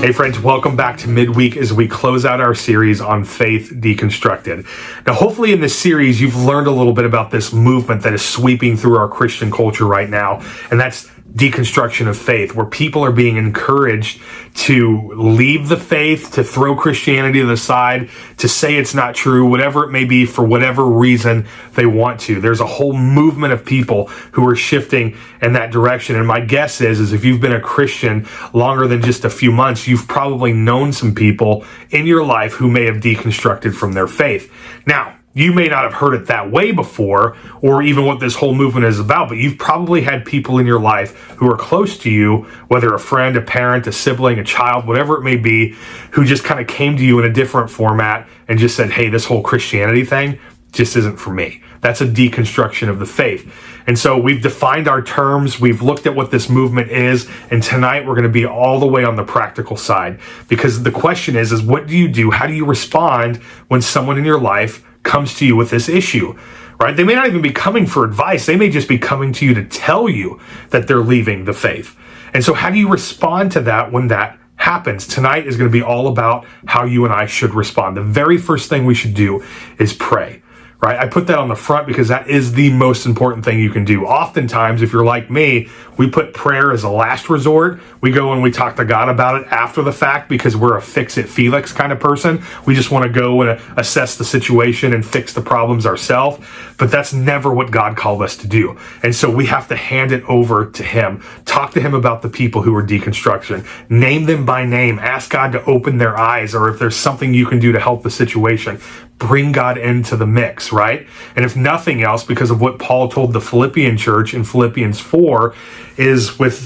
Hey friends, welcome back to Midweek as we close out our series on Faith Deconstructed. Now, hopefully in this series, you've learned a little bit about this movement that is sweeping through our Christian culture right now, and that's deconstruction of faith, where people are being encouraged to leave the faith, to throw Christianity to the side, to say it's not true, whatever it may be, for whatever reason they want to. There's a whole movement of people who are shifting in that direction. And my guess is if you've been a Christian longer than just a few months, you've probably known some people in your life who may have deconstructed from their faith. Now, you may not have heard it that way before, or even what this whole movement is about, but you've probably had people in your life who are close to you, whether a friend, a parent, a sibling, a child, whatever it may be, who just kind of came to you in a different format and just said, hey, this whole Christianity thing just isn't for me. That's a deconstruction of the faith. And so we've defined our terms, we've looked at what this movement is, and tonight we're going to be all the way on the practical side. Because the question is what do you do? How do you respond when someone in your life comes to you with this issue, right? They may not even be coming for advice. They may just be coming to you to tell you that they're leaving the faith. And so how do you respond to that when that happens? Tonight is going to be all about how you and I should respond. The very first thing we should do is pray. Right? I put that on the front because that is the most important thing you can do. Oftentimes, if you're like me, we put prayer as a last resort. We go and we talk to God about it after the fact because we're a fix-it-Felix kind of person. We just want to go and assess the situation and fix the problems ourselves. But that's never what God called us to do. And so we have to hand it over to Him. Talk to Him about the people who are deconstruction. Name them by name. Ask God to open their eyes, or if there's something you can do to help the situation. Bring God into the mix, right? And if nothing else, because of what Paul told the Philippian church in Philippians 4, is with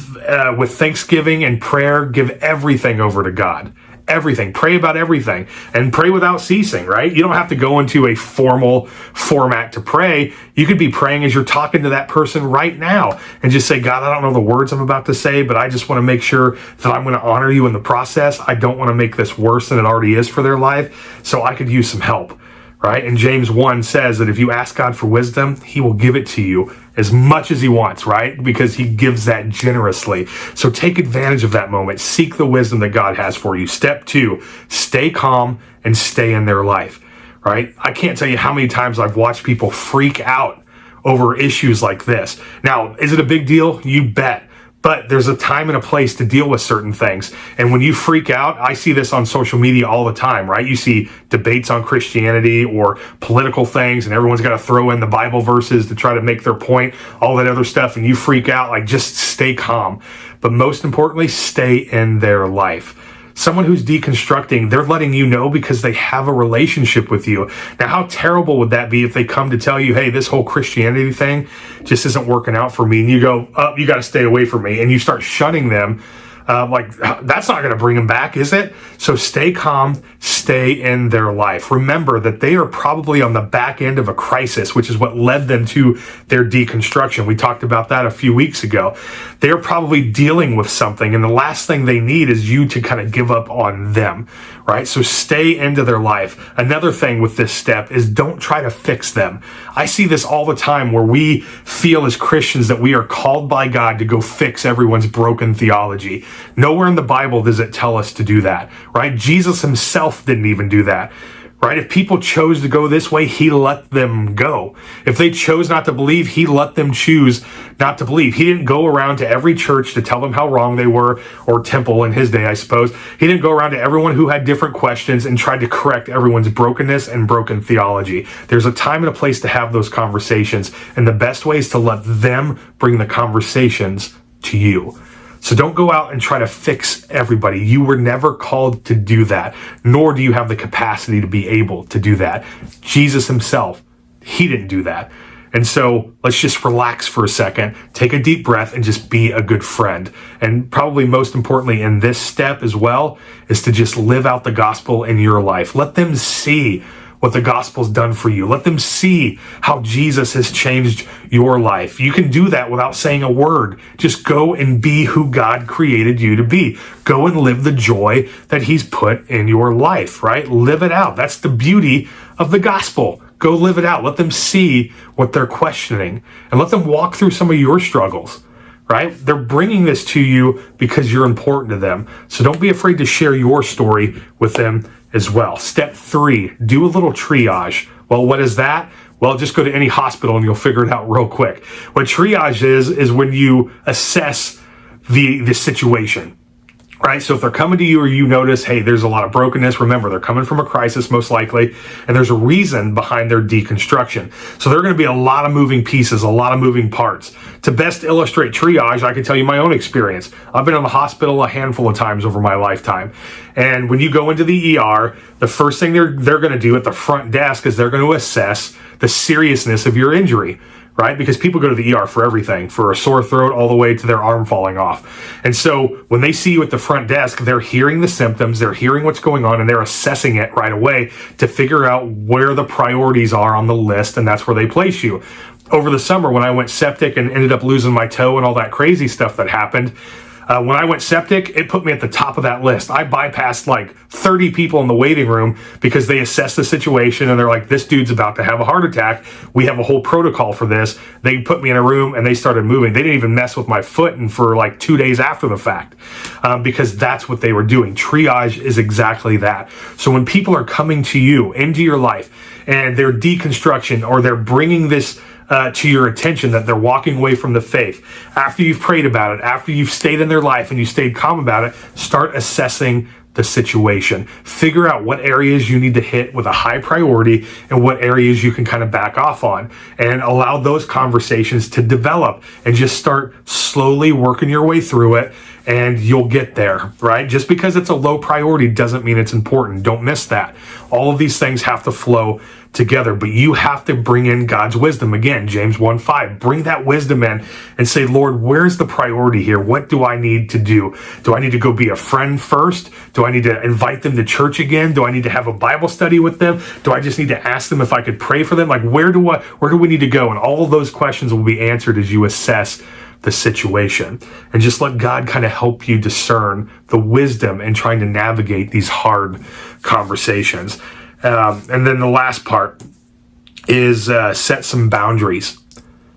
thanksgiving and prayer, give everything over to God. Everything. Pray about everything. And pray without ceasing, right? You don't have to go into a formal format to pray. You could be praying as you're talking to that person right now and just say, God, I don't know the words I'm about to say, but I just want to make sure that I'm going to honor you in the process. I don't want to make this worse than it already is for their life, so I could use some help, right? And James 1 says that if you ask God for wisdom, He will give it to you as much as He wants, right? Because He gives that generously. So take advantage of that moment. Seek the wisdom that God has for you. Step 2, stay calm and stay in their life, right? I can't tell you how many times I've watched people freak out over issues like this. Now, is it a big deal? You bet. But there's a time and a place to deal with certain things. And when you freak out, I see this on social media all the time, right? You see debates on Christianity or political things, and everyone's got to throw in the Bible verses to try to make their point, all that other stuff, and you freak out. Like, just stay calm. But most importantly, stay in their life. Someone who's deconstructing, they're letting you know because they have a relationship with you. Now, how terrible would that be if they come to tell you, hey, this whole Christianity thing just isn't working out for me, and you go, oh, you got to stay away from me, and you start shunning them. Like, that's not going to bring them back, is it? So stay calm, stay in their life. Remember that they are probably on the back end of a crisis, which is what led them to their deconstruction. We talked about that a few weeks ago. They're probably dealing with something, and the last thing they need is you to kind of give up on them, right? So stay into their life. Another thing with this step is don't try to fix them. I see this all the time where we feel as Christians that we are called by God to go fix everyone's broken theology. Nowhere in the Bible does it tell us to do that, right? Jesus Himself didn't even do that, right? If people chose to go this way, He let them go. If they chose not to believe, He let them choose not to believe. He didn't go around to every church to tell them how wrong they were, or temple in His day, I suppose. He didn't go around to everyone who had different questions and tried to correct everyone's brokenness and broken theology. There's a time and a place to have those conversations, and the best way is to let them bring the conversations to you. So don't go out and try to fix everybody. You were never called to do that, nor do you have the capacity to be able to do that. Jesus Himself, He didn't do that. And so let's just relax for a second, take a deep breath, and just be a good friend. And probably most importantly in this step as well is to just live out the gospel in your life. Let them see what the gospel's done for you. Let them see how Jesus has changed your life. You can do that without saying a word. Just go and be who God created you to be. Go and live the joy that He's put in your life, right? Live it out. That's the beauty of the gospel. Go live it out. Let them see what they're questioning, and let them walk through some of your struggles, right? They're bringing this to you because you're important to them. So don't be afraid to share your story with them as well. Step 3, do a little triage. Well, what is that? Well, just go to any hospital and you'll figure it out real quick. What triage is when you assess the situation. Right? So if they're coming to you or you notice, hey, there's a lot of brokenness, remember, they're coming from a crisis most likely, and there's a reason behind their deconstruction. So there are going to be a lot of moving pieces, a lot of moving parts. To best illustrate triage, I can tell you my own experience. I've been in the hospital a handful of times over my lifetime. And when you go into the ER, the first thing they're going to do at the front desk is they're going to assess the seriousness of your injury. Right? Because people go to the ER for everything, for a sore throat all the way to their arm falling off. And so when they see you at the front desk, they're hearing the symptoms, they're hearing what's going on, and they're assessing it right away to figure out where the priorities are on the list, and that's where they place you. Over the summer, when I went septic and ended up losing my toe and all that crazy stuff that happened, when I went septic, it put me at the top of that list. I bypassed like 30 people in the waiting room because they assessed the situation and they're like, this dude's about to have a heart attack. We have a whole protocol for this. They put me in a room and they started moving. They didn't even mess with my foot and for like 2 days after the fact because that's what they were doing. Triage is exactly that. So when people are coming to you into your life and they're deconstruction or they're bringing this to your attention, that they're walking away from the faith, after you've prayed about it, after you've stayed in their life and you stayed calm about it, start assessing the situation. Figure out what areas you need to hit with a high priority and what areas you can kind of back off on, and allow those conversations to develop and just start slowly working your way through it, and you'll get there, right? Just because it's a low priority doesn't mean it's important. Don't miss that. All of these things have to flow together, but you have to bring in God's wisdom. Again, James 1:5, bring that wisdom in and say, Lord, where's the priority here? What do I need to do? Do I need to go be a friend first? Do I need to invite them to church again? Do I need to have a Bible study with them? Do I just need to ask them if I could pray for them? Like, where do we need to go? And all of those questions will be answered as you assess the situation, and just let God kind of help you discern the wisdom in trying to navigate these hard conversations. And then the last part is set some boundaries.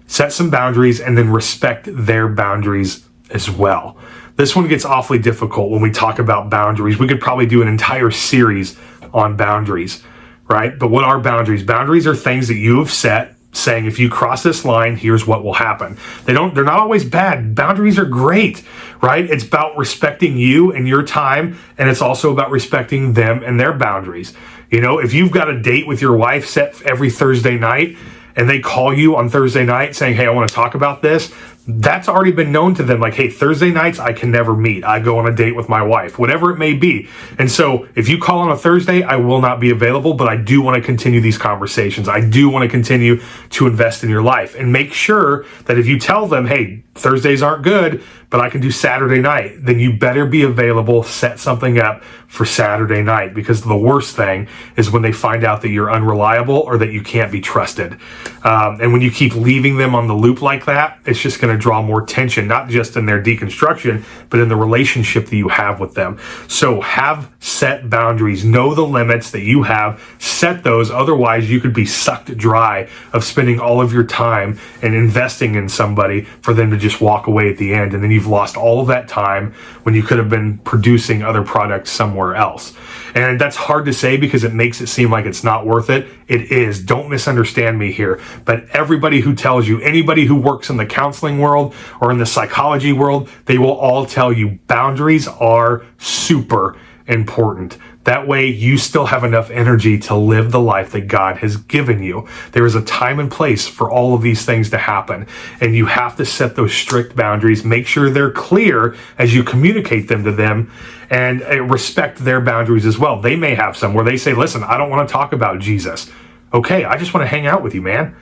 Set some boundaries and then respect their boundaries as well. This one gets awfully difficult when we talk about boundaries. We could probably do an entire series on boundaries, right? But what are boundaries? Boundaries are things that you have set, saying if you cross this line, here's what will happen. They're not always bad. Boundaries are great, right? It's about respecting you and your time, and it's also about respecting them and their boundaries. You know, if you've got a date with your wife set every Thursday night and they call you on Thursday night saying, hey, I want to talk about this, that's already been known to them. Like, hey, Thursday nights, I can never meet. I go on a date with my wife, whatever it may be. And so if you call on a Thursday, I will not be available, but I do want to continue these conversations. I do want to continue to invest in your life, and make sure that if you tell them, hey, Thursdays aren't good, but I can do Saturday night, then you better be available, set something up for Saturday night, because the worst thing is when they find out that you're unreliable or that you can't be trusted. And when you keep leaving them on the loop like that, it's just going to draw more tension, not just in their deconstruction, but in the relationship that you have with them. So have set boundaries, know the limits that you have, set those. Otherwise, you could be sucked dry of spending all of your time and investing in somebody for them to just walk away at the end. And then you've lost all of that time when you could have been producing other products somewhere else. And that's hard to say because it makes it seem like it's not worth it. It is. Don't misunderstand me here. But everybody who tells you, anybody who works in the counseling world or in the psychology world, they will all tell you boundaries are super important. That way you still have enough energy to live the life that God has given you. There is a time and place for all of these things to happen, and you have to set those strict boundaries. Make sure they're clear as you communicate them to them, and respect their boundaries as well. They may have some where they say, listen, I don't want to talk about Jesus. Okay, I just want to hang out with you, man.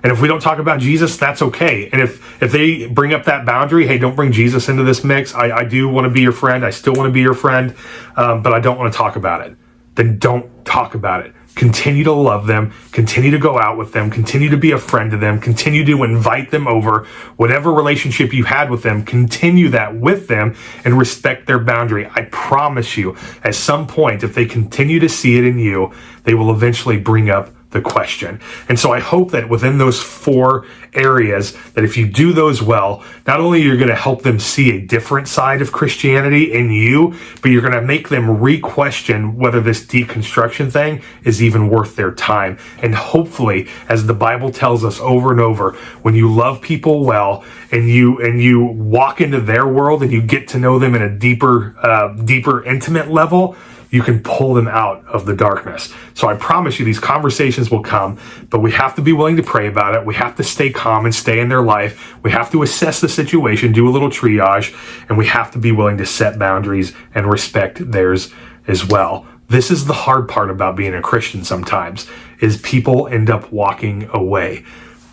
And if we don't talk about Jesus, that's okay. And if they bring up that boundary, hey, don't bring Jesus into this mix. I do want to be your friend. I still want to be your friend, but I don't want to talk about it. Then don't talk about it. Continue to love them. Continue to go out with them. Continue to be a friend to them. Continue to invite them over. Whatever relationship you had with them, continue that with them and respect their boundary. I promise you, at some point, if they continue to see it in you, they will eventually bring up the question. And so I hope that within those 4 areas, that if you do those well, not only you're going to help them see a different side of Christianity in you, but you're going to make them re-question whether this deconstruction thing is even worth their time. And hopefully, as the Bible tells us over and over, when you love people well and you walk into their world and you get to know them in a deeper, intimate level, you can pull them out of the darkness. So I promise you, these conversations will come, but we have to be willing to pray about it. We have to stay calm and stay in their life. We have to assess the situation, do a little triage, and we have to be willing to set boundaries and respect theirs as well. This is the hard part about being a Christian sometimes, is people end up walking away.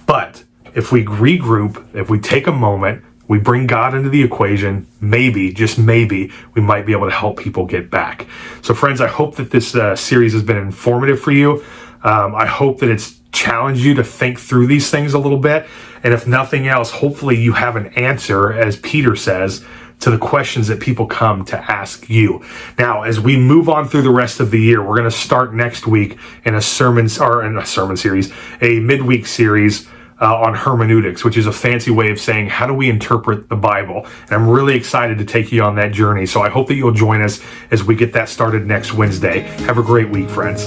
But if we regroup, if we take a moment, we bring God into the equation, maybe, just maybe, we might be able to help people get back. So friends, I hope that this series has been informative for you. I hope that it's challenged you to think through these things a little bit. And if nothing else, hopefully you have an answer, as Peter says, to the questions that people come to ask you. Now, as we move on through the rest of the year, we're going to start next week in a sermon series, a midweek series on hermeneutics, which is a fancy way of saying, how do we interpret the Bible? And I'm really excited to take you on that journey. So I hope that you'll join us as we get that started next Wednesday. Have a great week, friends.